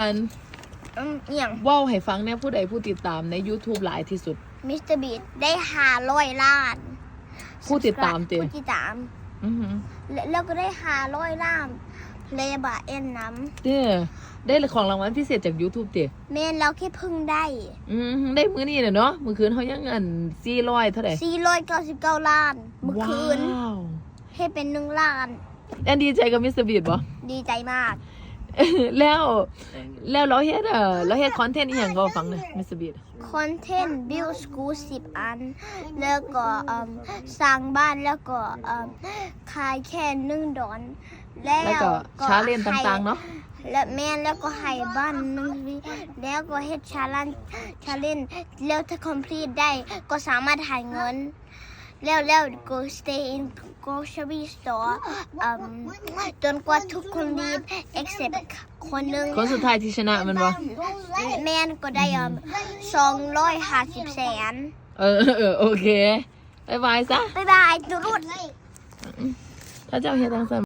อันอย่างว่าวให้ฟังเนี่ยผู้ใดผู้ติดตามใน YouTube หลายที่สุดมิสเตอร์บีทได้500 ล้าน ผู้ติดตามเต็ม ผู้ติดตามแล้วก็ได้500 ล้านเลยบะเอ็นน้ำเด้อได้ของรางวัลพิเศษจาก YouTube เด้แม่นเราแค่เพิ่งได้ได้มื้อนี้เนาะมื้อคืนเขายังเงิน400เท่าไหร่499 ล้านเมื่อคืนให้เป็น1 ล้านอันดีใจกับมิสเตอร์บีทบ่ดีใจมากแล้วเราเฮ็ดคอนเทนต์อีหยังก็ฟังหน่อยมิสเตอร์บีทคอนเทนต์ build school 10 อันแล้วก็สร้างบ้านแล้วก็ขายแค่1 ดอนแล้วก็ชาเลนจ์ต่างๆเนาะและแม่แล้วก็ให้บ้านแล้วก็เฮ็ดชาเลนจ์แล้วถ้า complete ได้ก็สามารถหาเงินแล้วก็ stay in grocery store จนกว่าทุกคนรีบ except คนหนึ่งคนสุดท้ายที่ชนะมันบ่แม่ก็ได้250 แสนโอเคบ๊ายบายซะบ๊ายบายจุดถ้าเจ้าเฮ็ดจังซั่น